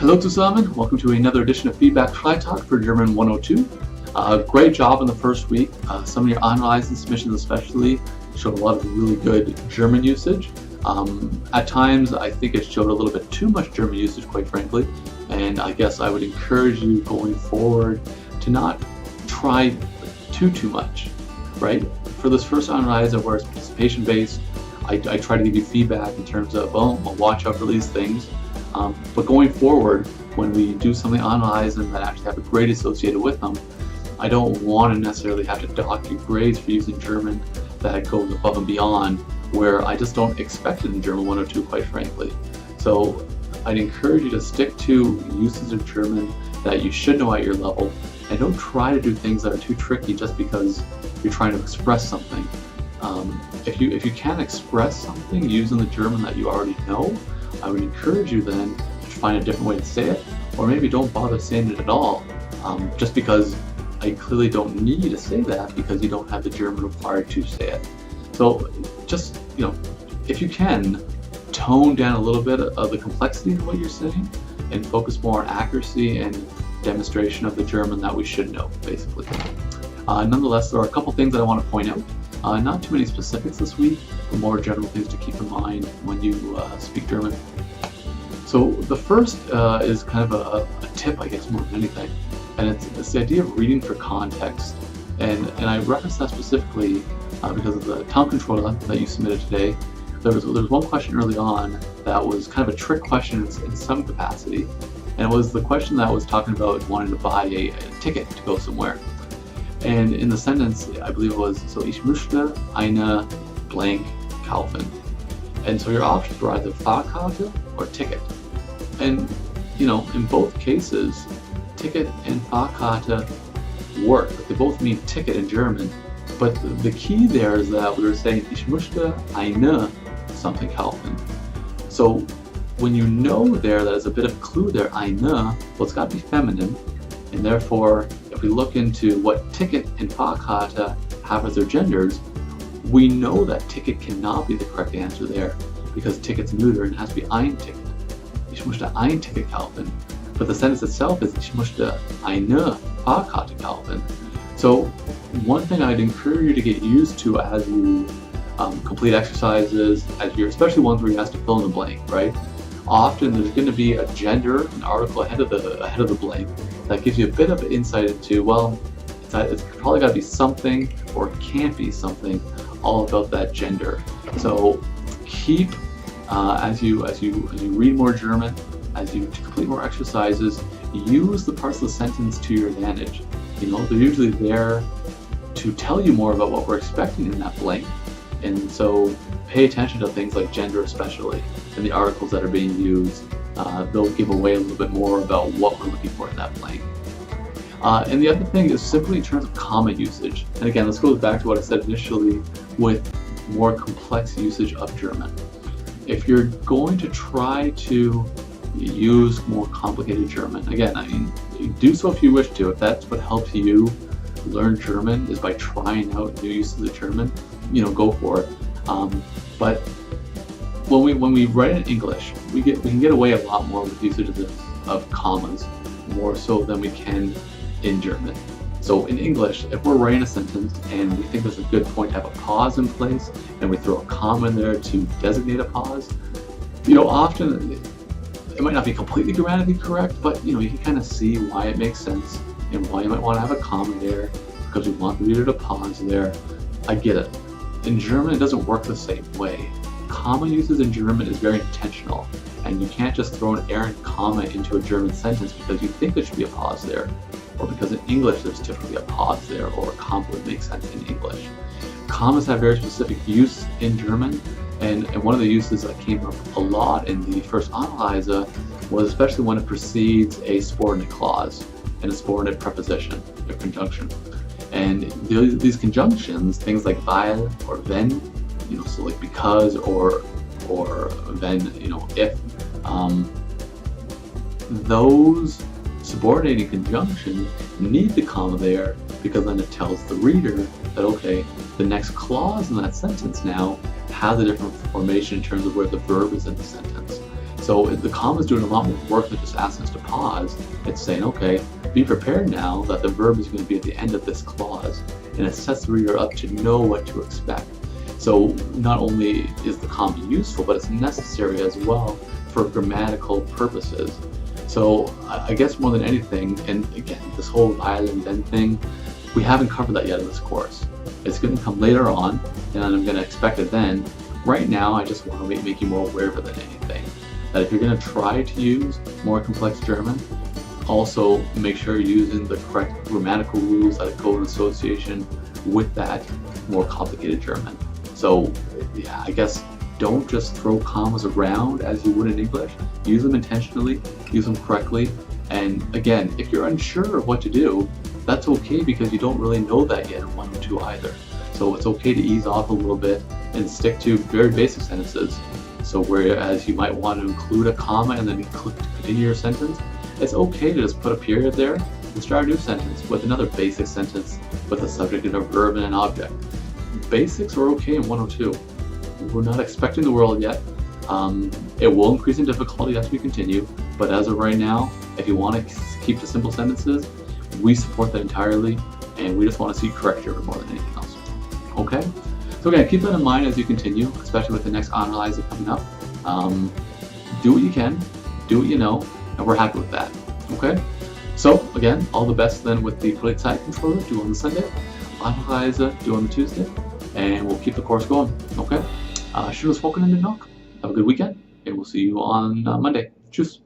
Hello zusammen, welcome to another edition of Feedback Freitag for German 102. Great job in the first week. Some of your online submissions especially showed a lot of really good German usage. At times I think it showed a little bit too much German usage, quite frankly, and I guess I would encourage you going forward to not try too much, right? For this first analyzer where it's participation based, I try to give you feedback in terms of, well, watch out for these things. But going forward, when we do something analyze and that actually have a grade associated with them, I don't want to necessarily have to dock your grades for using German that goes above and beyond, where I just don't expect it in German 102, quite frankly. So I'd encourage you to stick to uses of German that you should know at your level, and don't try to do things that are too tricky just because you're trying to express something. If you can express something using the German that you already know, I would encourage you then to find a different way to say it, or maybe don't bother saying it at all, just because I clearly don't need to say that because you don't have the German required to say it. So just, if you can, tone down a little bit of the complexity of what you're saying and focus more on accuracy and demonstration of the German that we should know, basically. Nonetheless, there are a couple things that I want to point out. Not too many specifics this week, but more general things to keep in mind when you speak German. So the first is kind of a tip, I guess, more than anything, and it's the idea of reading for context. And I reference that specifically because of the town controller that you submitted today. There was one question early on that was kind of a trick question in some capacity, and it was the question that was talking about wanting to buy a ticket to go somewhere. And in the sentence, I believe it was, so ich möchte eine blank kaufen. And so your options were either Fahrkarte or ticket. And, in both cases, ticket and Fahrkarte work. They both mean ticket in German. But the key there is that we were saying, ich möchte eine something kaufen. So when you know there, there's a bit of a clue there, eine, well, it's got to be feminine. And therefore, if we look into what ticket and Fahrkarte have as their genders, we know that ticket cannot be the correct answer there because ticket's neuter and it has to be ein Ticket. Ich möchte ein Ticket kaufen. But the sentence itself is ich möchte eine Fahrkarte kaufen. So one thing I'd encourage you to get used to as you complete exercises, especially ones where you have to fill in the blank, right? Often there's going to be a gender, an article ahead of the blank that gives you a bit of insight into, well, it's probably got to be something or it can't be something all about that gender. So keep as you read more German, as you complete more exercises, use the parts of the sentence to your advantage. They're usually there to tell you more about what we're expecting in that blank. And so pay attention to things like gender especially, and the articles that are being used. They'll give away a little bit more about what we're looking for in that blank. And the other thing is simply in terms of comma usage. And again, this goes back to what I said initially with more complex usage of German. If you're going to try to use more complicated German, again, do so if you wish to. If that's what helps you learn German is by trying out new uses of German, go for it. But when we write in English, we can get away a lot more with usage of commas, more so than we can in German. So in English, if we're writing a sentence and we think there's a good point to have a pause in place, and we throw a comma in there to designate a pause, often it might not be completely grammatically correct, but you can kind of see why it makes sense and why you might want to have a comma there because we want the reader to pause there. I get it. In German, it doesn't work the same way. Comma uses in German is very intentional, and you can't just throw an errant comma into a German sentence because you think there should be a pause there, or because in English there's typically a pause there, or a comma would make sense in English. Commas have very specific use in German, and one of the uses that came up a lot in the first analyzer was especially when it precedes a subordinate clause and a subordinate preposition or conjunction. And these conjunctions, things like weil or wenn, so like because or then, if, those subordinating conjunctions need the comma there because then it tells the reader that, okay, the next clause in that sentence now has a different formation in terms of where the verb is in the sentence. So the comma is doing a lot more work than just asking us to pause. It's saying, okay, be prepared now that the verb is going to be at the end of this clause, and it sets the reader up to know what to expect. So not only is the comma useful, but it's necessary as well for grammatical purposes. So I guess more than anything, and again, this whole while and then thing, we haven't covered that yet in this course. It's going to come later on, and I'm going to expect it then. Right now, I just want to make you more aware of it than anything. That if you're going to try to use more complex German, also make sure you're using the correct grammatical rules that go in association with that more complicated German. So yeah, I guess don't just throw commas around as you would in English. Use them intentionally, use them correctly. And again, if you're unsure of what to do, that's okay, because you don't really know that yet in 102 either. So it's okay to ease off a little bit and stick to very basic sentences. So whereas you might want to include a comma and then continue your sentence, it's okay to just put a period there and start a new sentence with another basic sentence with a subject and a verb and an object. Basics are okay in 102. We're not expecting the world yet. It will increase in difficulty as we continue, but as of right now, if you want to keep the simple sentences, we support that entirely, and we just want to see correct German more than anything else. Okay? So again, keep that in mind as you continue, especially with the next Analyzer coming up. Do what you can, do what you know, and we're happy with that. Okay? So again, all the best then with the Freitag controller, do on the Sunday, Analyzer, do on the Tuesday, and we'll keep the course going. Okay? Schönes Wochenende noch. Have a good weekend, and we'll see you on Monday. Tschüss.